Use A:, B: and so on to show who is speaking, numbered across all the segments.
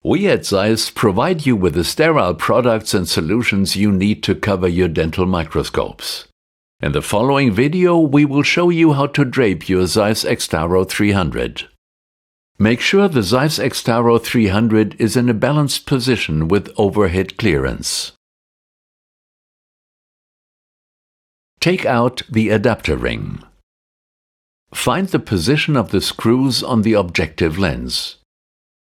A: We at ZEISS provide you with the sterile products and solutions you need to cover your dental microscopes. In the following video, we will show you how to drape your ZEISS EXTARO 300. Make sure the ZEISS EXTARO 300 is in a balanced position with overhead clearance. Take out the adapter ring. Find the position of the screws on the objective lens.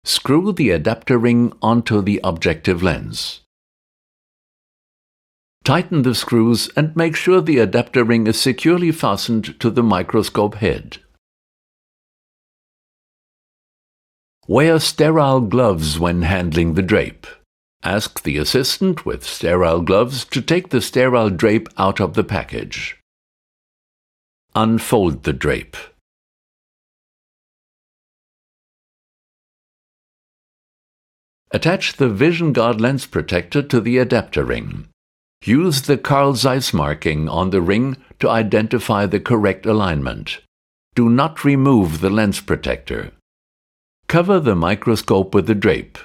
A: Screw the adapter ring onto the objective lens. Tighten the screws and make sure the adapter ring is securely fastened to the microscope head. Wear sterile gloves when handling the drape. Ask the assistant with sterile gloves to take the sterile drape out of the package. Unfold the drape. Attach the Vision Guard lens protector to the adapter ring. Use the Carl Zeiss marking on the ring to identify the correct alignment. Do not remove the lens protector. Cover the microscope with the drape.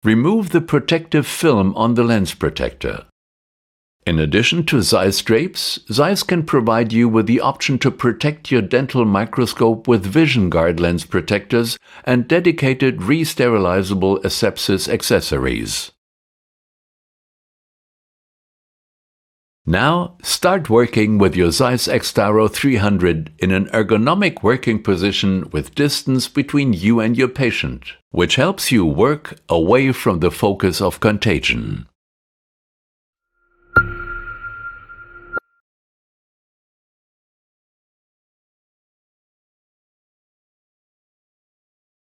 A: Remove the protective film on the lens protector. In addition to ZEISS drapes, ZEISS can provide you with the option to protect your dental microscope with Vision Guard lens protectors and dedicated re-sterilizable asepsis accessories. Now, start working with your ZEISS EXTARO 300 in an ergonomic working position with distance between you and your patient, which helps you work away from the focus of contagion.